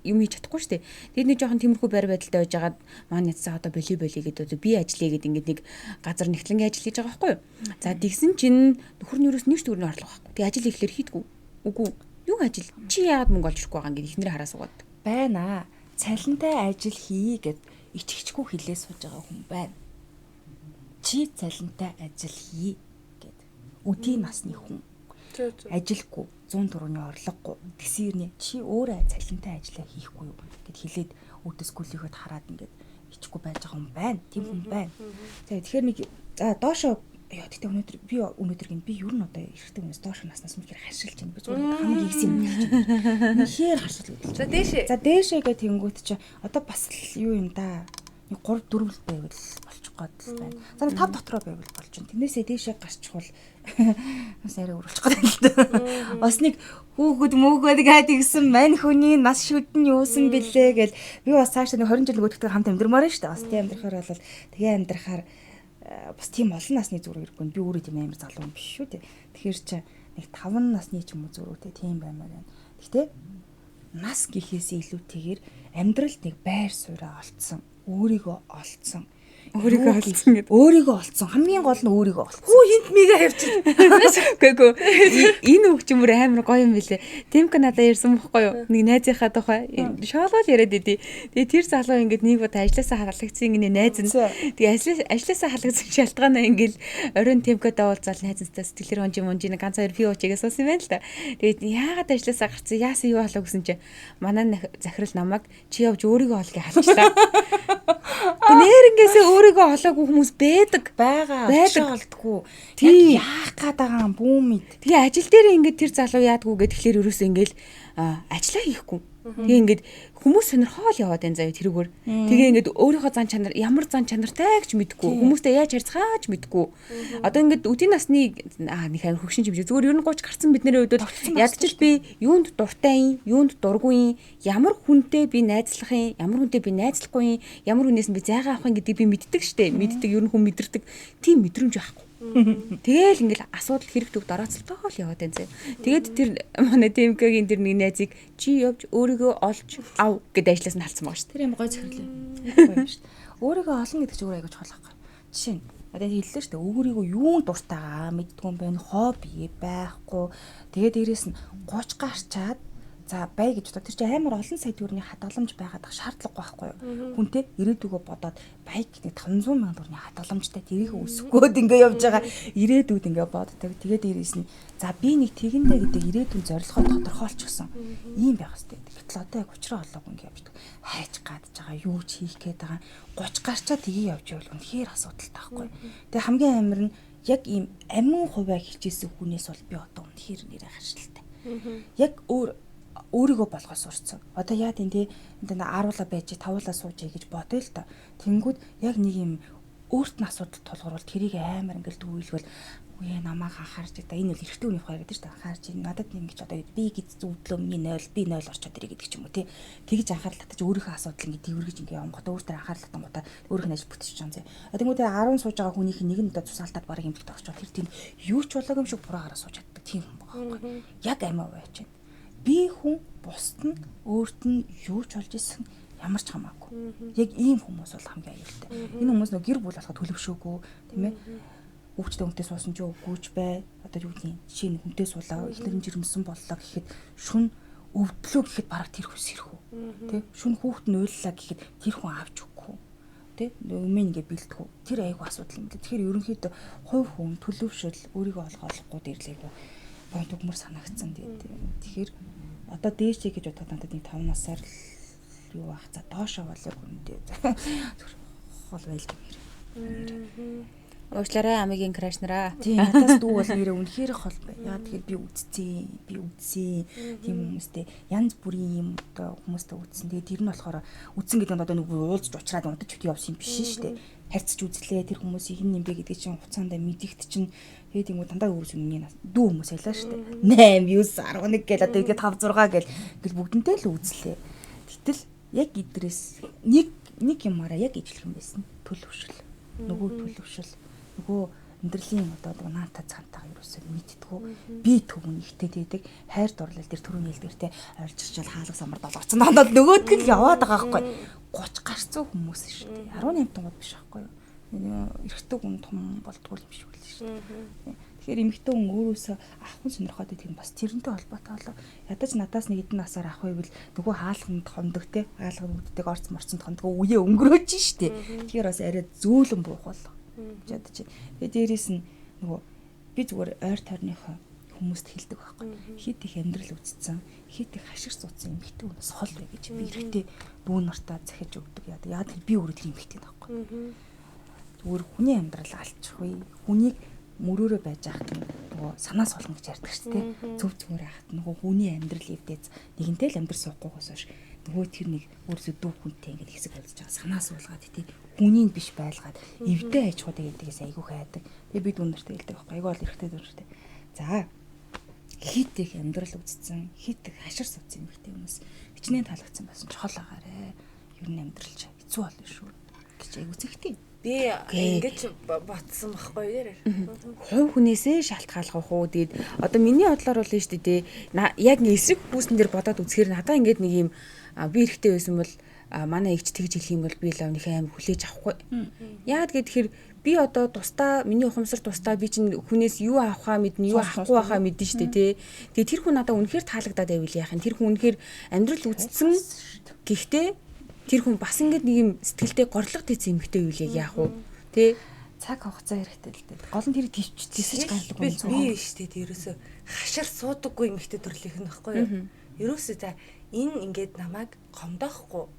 юм хийж чадахгүй шүү дээ. Тэгээд нэг жоохон тиймэрхүү байр байдалтай байж агаад манай найзаа одоо боли гэдэг би ажиллая гэдэг ингэж нэг газар нэгтлэнгийн ажил хийж байгаа байхгүй юу. За тэгсэн чинь нөхөр нь ерөөс нэг ч төгрөг орлого байхгүй. Тэгээ ажил ихлээр хийдгүү. Үгүй юу ажил чи яагаад мөнгө олж ирэхгүй байгаа ингэ ихнэрээ хараа суугаад байна. Цалинтай ажил хий гэд ичгчгүй хэлээ сууж байгаа хүн байна. Чи цалинтай ажил хий гэд өдийн насны хүн ажилгүй 100 төгрөгийн орлогогүй тэгсэрнэ чи өөрөө цалинтай ажиллаа хийхгүй юу гэд хэлээд үдэсгүүлийгөд хараад ингээд ичгүй байж байгаа хүн байна. Тийм хүн байна. За тэгэхээр нэг за доошоо яа тэгтээ өнөөдөр би юу н одоо эрэгтэй хүмүүс доошоо наснаас мөхөр хашилж байна. Би зүгээр хамаг ийгс юм гэж. Нэхэр харшил гэдэг. За дээшээ. За дээшээ гэх тэнгүүт чи одоо бас юу юм да. 3-4 л байвал болчих гээд л байна. За 5 дотроо байвал болж байна. Тэрнээсээ дээшээ гарчихвал бас арай өрүүлчих гээд байна л да. Бас нэг хүүхэд мөөгөөд гад игсэн мань хүний нас шүдэн юусан бэлээ гэл би бас цаашаа нэг 20 жил өгдөгтэй хамт амьдрмаар шүү дээ. Бас тийм амьдрахаар бол тэгээ амьдрахаар бас тийм олон насны зүрх ирэхгүй. Би өөрөө тийм амар залуу юм биш шүү дээ. Тэгэхээр чи нэг 5 насны ч юм уу зүрхтэй тийм баймаар байна. Гэхдээ нас гэхээсээ илүүтэйгээр амьдралд нэг байр сууриа олцсон. Өөрийгөө олцсон хамгийн гол нь өөрийгөө олцсон. Хүү хинт мига хавчих. Үгүй энэ хөгчмөр амар гоё юм билэ. Тимка надад ярьсан байхгүй юу? Нэг найзынхаа тухай шоолол яриад идэв. Тэгээ тэр залуу ингээд нэг бод ажилласаа халагдсан гинэ найз нь. Тэгээ ажилласаа халагдсан шалтгаанаа ингээд оройн Тимкад уулзаал найзтай сэтгэлэр онжин ганц хоёр пи уучигээс уусан байна л да. Тэгээд яагаад ажилласаа гарцсан яасан юу болоо гэсэн чи манай захирал намайг чи явж өөрийгөө олгоо халчлаа. Нэрнгээсээ өөрийгөө олоогүй хүмүүс байдаг. Олдгүй. Яг яах гээд байгаа юм бүү мэд. Тэгээ ажил дээр ингээд тэр залуу яадгүй гэд тэгэхээр ерөөсөө ингээд ажиллаа хийхгүй. Тэгээ ингээд хүмүүс сонирхол яваад байна заяа тэрүүгээр. Тэгээ ингээд өөрийнхөө зан чанар ямар зан чанартай гэж мэдгүй. Хүмүүстэй яаж харьцахаач мэдгүй. Одоо ингээд үдийн насны нэг амар хөгшин чимжээ зүгээр ер нь 30 гарсан бидний үед ядчил би юунд дуртай юм, юунд дургүй юм, ямар хүнтэй би найзлах юм, ямар хүнтэй би найзлахгүй юм, ямар хүнээс нь би зайгаа авах юм гэдгийг би мэддэг штэ. Мэддэг ер нь хүн мэдэрдэг. Тийм мэдрэмж байхгүй. Тэгээл ингээл асуудал хэрэг төгд орооцолтоо л яваад байна зэ. Тэгээд тэр манай Тимкагийн тэр нэг найзыг чи явж өөрийгөө олж ав гэд ажлаас нь халцсан байгаа шүү. Тэр юм гой захирлээ. Гоё юм шүү. Өөрийгөө олно гэдэг чинь айгууч холохгүй. Жишээ нь одоо хэллээ шүү дээ. Өөрийгөө юунд дуртайгаа мэддгүй юм байна. Хобби байхгүй. Тэгээд дээрэс нь 30 гарчаад за бай гэж одоо тэр чинь амар олон сая төгрөгийн хадгаламж байгаад шаардлагагүй байхгүй юу. Хүнтэй ирээдүгөө бодоод бай гэдэг 500 сая төгрөгийн хадгаламжтай тэрийг өсгөхөөд ингээ явж байгаа ирээдүйд ингээ боддог. Тэгээд дээрээс нь за би нэг тэгэндээ гэдэг ирээдүйн зорилгоо тодорхойлчихсон. Ийм байх хэрэгтэй. Гэтэл одоо яг учраа олоогүй ингээ явждаг. Хайж гадж байгаа юу ч хийх гээд байгаа 30 гарчаа тгий явж байвал үнэхээр асуудалтай байхгүй. Тэгээд хамгийн амар нь яг ийм амин хувиа хичээсэн хүнээс бол би одоо үнэхээр нэрээ харшилтай. Яг өөрийгөө болгоос урцсан. Одоо яа тийм те энд аруулаа байж тавуулаа сууж гэж бодъё л та. Тэнгүүд яг нэг юм өөрт нь асуудал тулгуурвал тэрийг амар ингээл дүүлгэл үе намайг анхаарч та энэ бол эрэгтэй хүний хоёр гэдэг чинь анхаарч надад ингэж одоо би гэж зүвдлөө миний 0 би 0 орчоод ирэх гэдэг ч юм уу те. Тэгж анхаарал татаж өөрийнхөө асуудал ингэ тэрвэргэж ингэ явангууд өөртөө анхаарал татангуудаа өөрийнх нь ажил бүтэж байгаа юм зэ. Тэнгүүд 10 сууж байгаа хүнийх нэг нь одоо цусаалтаад бараг юмдагт орчоод тэр тийм юу ч болоогүй юм шиг буруугаараа сууж чаддаг тийм хүн байгаа байхгүй. Яг амиа байж байна. Би хүн бусд нь өөрт нь юу ч болж исэн ямар ч хамаагүй. Яг ийм хүмүүс бол хамгийн аюултай. Энэ хүмүүс нөө гэр бүл болоход төлөвшөөгүй тийм ээ. Хүүхдтэй хүнтэй суусан ч үгүйч бай. Одоо юу гэдэг жишээ нь хүнтэй суулаа их нэрэн жирэмсэн боллоо гэхэд шүн өвдлөө гэхэд бараг тэр хүс ирэх үү. Тэ шүн хүүхд нь уйллаа гэхэд тэр хүн авч өгөхгүй. Тэ өмнө ингээ бэлтгэв. Тэр айгу асуудал юм даа. Тэгэхээр ерөнхийдөө хувь хүн төлөвшөл өөрийгөө олгохгүй дэрлээгүү. Бод өгмөр санагдсан тэгэхээр одоо дээшээ гэж бодоод надад нэг 5 насаар юу ах за доошоо болоо хүндээ хол байлгүй. Уучлаарай амигийн крашнараа. Тийм надаас дүү бол нэрээ үнэхээр хол бай. Яа тэгэхээр би үзсэн. Тийм хүмүүстэй янз бүрийн юм одоо хүмүүстэй үзсэн. Тэгээд тэр нь болохоор үзсэн гэдэг нь одоо нэг уулзж уулзраад унтаж хөт явсан юм биш шүү дээ. Харьцаж үзлээ тэр хүмүүсийг хин юм бэ гэдэг чинь хуцаанда мэдихт чинь тэгээд юм дандаа өвс өмнө дүү хүмүүс ялаа шүү дээ. 8 9 11 гэл одоо ингээд 5 6 гэл бүгдэнтэй л үзлээ. Гэтэл яг идрээс нэг юмараа яг ижлэх юм байсан. Төлөвшөл. Нөгөө төлөвшөл. Нөгөө амьдралын одоо наата цаантайгаа юусоо мэдтгүү. Би төвөн ихтэй байдаг. Хайр дурлал тэр түрүүний хэлдгэртэй ойрчирчл хаалга самар долгоцсон. Хандаад нөгөөдг л яваад байгаа байхгүй. 30 гарцсан хүмүүс шүү дээ. 18 тугууд биш байхгүй юу? Эрэгтэй хүн том болдгоо юм шиг үл шүү дээ. Тэгэхээр эмэгтэй хүн өөрөөсөө ахын сонирхоод идэх юм бас тэрнтэй холбоотой болоо. Ядаж надаас нэг хэдэн насаар ах байвал нөгөө хаалганд хондог те хаалганд үүддэг орц морцонд хондог үе өнгөрөөж штэ. Тэгэхээр бас арай зөөлөн буух болоо. Ядаж. Тэгээ дээрээс нь нөгөө би зүгээр ойр тойрныхоо хүмүүст хэлдэг байхгүй. Хит их амьдрал үзсэн, хит их хашир суудсан эмэгтэй хүнээс хол бай гэж би эрэхтэй дүү нартаа захиж өгдөг. Яа тэр би өөрөө л эмэгтэй байхгүй. Зүгээр хүний амьдрал алчихгүй. Хүнийг мөрөөрөө байж ахт нөгөө санаас болгон гэж ярьдаг шүү дээ. Зөв зүгээр ахт нөгөө хүний амьдрал эвдээс нэгэнтэй л амьдрал суухгүйгээс хойш нөгөө тэр нэг өөрөөсөө дүү хүнтэй ингээд хэсэг болж байгаа санаас суулгаад тий хүнийг биш байлгаад эвдээ аж ахуйд гэдгээс айгүй хайдаг. Тэгээ бид үнэртэй хэлдэг байхгүй. Айгүй бол эрэхтэй дүртэй. За хит их амьдрал үзсэн, хит их хашир суудсан эмэгтэй хүмүүс хичнээн таалагдсан байсан чухал агаарэ. Ер нь амьдралч хэцүү болно шүү гэж айгүй зэгтэй. Би ингэж ботсон байхгүй ярэ. Хувь хүнээсээ шалтгаалгах уу. Тэгээд одоо миний бодлоор бол нь шүү дээ. Яг нэг эсрэг хүүсэн дээр бодоод үзэхээр надаа ингээд нэг юм би эрэхтэй байсан бол манай эгч тэгж хэлэх юм бол би л өнөхөө амар хүлээж авахгүй. Яагаад гэхээр би одоо тусдаа миний ухамсар тусдаа би чинь хүнээс юу авахаа мэднэ, юу авахгүй байхаа мэднэ шүү дээ, тий. Тэгээ тэр хүн надаа үнэхээр таалагдаад байвал яах юм. Тэр хүн үнэхээр амьдрал үзсэн. Гэхдээ тэр хүн бас ингээд нэг юм сэтгэлдээ горлого тийцэн эмхтэй юу л яах вэ? Тэ цаг хугацаа хэрэгтэй л дээ. Гол нь тэр тисэж гардаг юм зүг. Би шүү дээ ерөөсө хашир суудаггүй эмхтэй төрлийнх нь байхгүй юу? Ерөөсө за энэ ингээд намайг гомдоохгүй.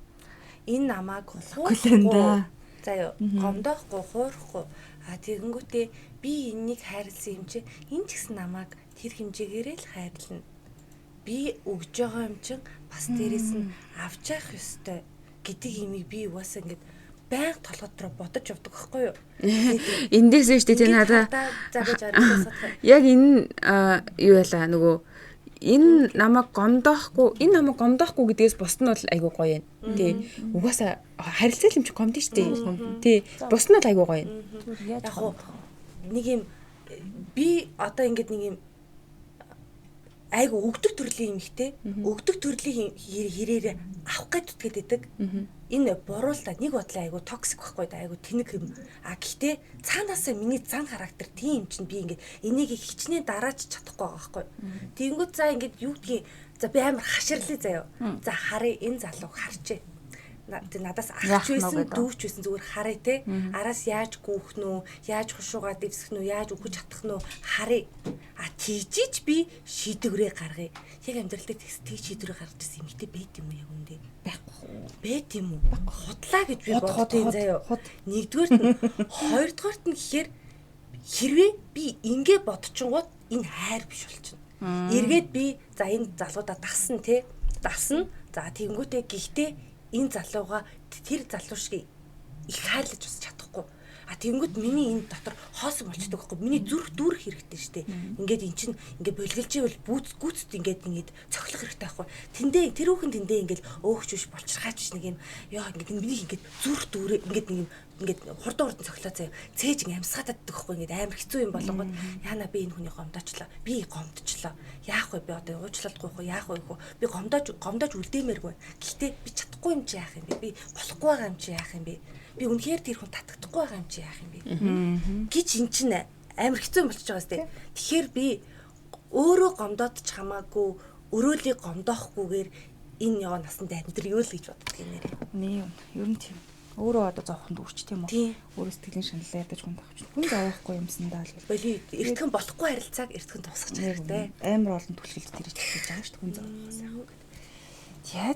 Энэ намайг хуурахгүй. За юу гомдоохгүй, хуурахгүй. Тэгэнгүүтээ би энэнийг хайрлсан юм чи энэ ч гэсэн намайг тэр хэмжээгээрээ л хайрлана. Би өгж байгаа юм чин бас дээрээс нь авч явах ёстой гэдэг имийг би угаасаа ингээд байнга толгой дотор бодож явдаг байхгүй юу? Эндээс нь шүү дээ надаа яг энэ юу яла нөгөө энэ намайг гомдоохгүй гэдгээс бусд нь бол айгүй гоё юм. Тий. Угаасаа харилцаа юм чи гомдсон шүү дээ. Тий. Бусд нь л айгүй гоё юм. Яг нэг юм би одоо ингээд нэг юм айгу өгдөг төрлийн юм ихтэй өгдөг төрлийн хэрээр авах гэж тутгээд байдаг. Энэ буруу л да нэг бодлоо айгу токсик байхгүй да айгу тэнэг юм. Гэхдээ цаанаасаа миний зан характер тийм юм чинь би ингээд энийг хичнээн дараач чадахгүй байгаа байхгүй. Тэнгүүд за ингээд юу гэдгийг за би амар хаширлаа заяа. За харъя энэ залууг харчээ. Надаас ахч байсан дүүч байсан зүгээр харъя те. Араас яаж гүөх нөө, яаж хушуугаа дэвсэх нөө, яаж өгөж чадах нөө харъя. Тийжиж би шийдвэрээ гаргая. Яг амьдрал дээр тэгж шийдвэрээ гаргаж ирсэн юм ихтэй байт юм яг үндэ. Байхгүй. Байт юм уу? Худлаа гэж би бодсон заяа. Нэгдүгээрт нь, хоёрдугаарт нь гэхээр хэрвээ би ингэ бодчихгоот энэ хайр биш болчихно. Эргээд би за энэ залуудаа дасна те. Дасна. За тэгэнгүүтээ гэхдээ энэ залууга тэр залуу шиг их хайрлаж бас чадахгүй. Тэгэнгүүт миний энэ дотор хоосон болчихдог байхгүй. Миний зүрх дүүрэх хэрэгтэй штэ. Ингээд эн чинь ингээд болголж ивэл гүцэд ингээд цохлох хэрэгтэй байхгүй. Тэндээ тэр хүүхэн тэндээ ингээд өөхч биш болчихрахаач биш нэг юм. Яа ингээд миний ингээд зүрх дүүрээ ингээд нэг юм ингээд хурдан цохлоо заяа. Цээж ингээд амсгаатаад байдаг байхгүй. Ингээд амар хэцүү юм болгоод яана би энэ хүний гомдоочлаа. Би гомдчихлоо. Яах вэ би одоо уучлалахгүй хөө яах вэ хөө. Би гомдоож үлдээмээргүй. Гэхдээ би чадахгүй юм чи яах юм бэ? Би болохгүй байгаа юм чи яах юм бэ? Би үнэхээр тэр хүн татагдахгүй байгаа юм чи яах юм бэ? Гэж эн чинь амар хэцүү болчихж байгаа сте. Тэгэхээр би өөрөө гомдоод ч хамаагүй өрөөлийг гомдоохгүйгээр энэ яваа насанд амьдрал юу л гэж боддог юм нэрээ. Нээ ер нь тийм. Өөрөө одоо зовхонд үрч тийм үү? Өөрөө сэтгэлийн шаналлаа ядаж хүн тавч. Хүн зовоохгүй юмсандаа л боли эртхэн болохгүй харилцааг эртхэн тусгах хэрэгтэй. Амар олон түлхэлд тэрэж хэлж байгаа шүү дээ хүн зовоохоос яах вэ? За.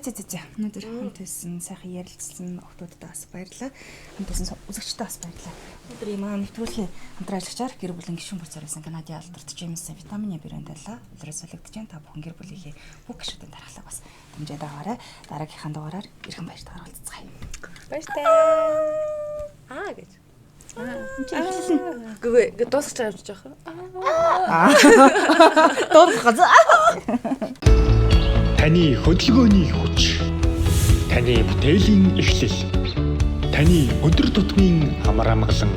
Өнөөдөр хамт байсан сайхан ярилцсан охтуудтай бас баярлалаа. Хамт байсан үзэгчтэй бас баярлалаа. Өнөөдөр ийм нэвтрүүлгийн хамтран ажиллагчаар гэр бүлийн гишүүн бүр зориулсан Канадын алдарт Джеймсэн витамины брэнд байлаа. Улирал солигдож та бүхэн гэр бүлийнхээ бүх гишүүдийн дараалал бас дэмжиж байгаарай. Дараагийнхаа дугаараар эрхэм баяртайгаар уулзцгаая. Баяртай. Гэж. Гээ дуусах гэж байгаа юм жоох. Дуусах. Таны хөдөлгөөний хүч, таны бүтээлийн эхлэл, таны өдөр тутмын амар амгалан,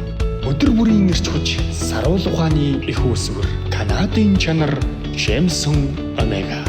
өдөр бүрийн эрч хүч, саруул ухааны их үүсвэр, Канадын чанар Джеймсэн Омега.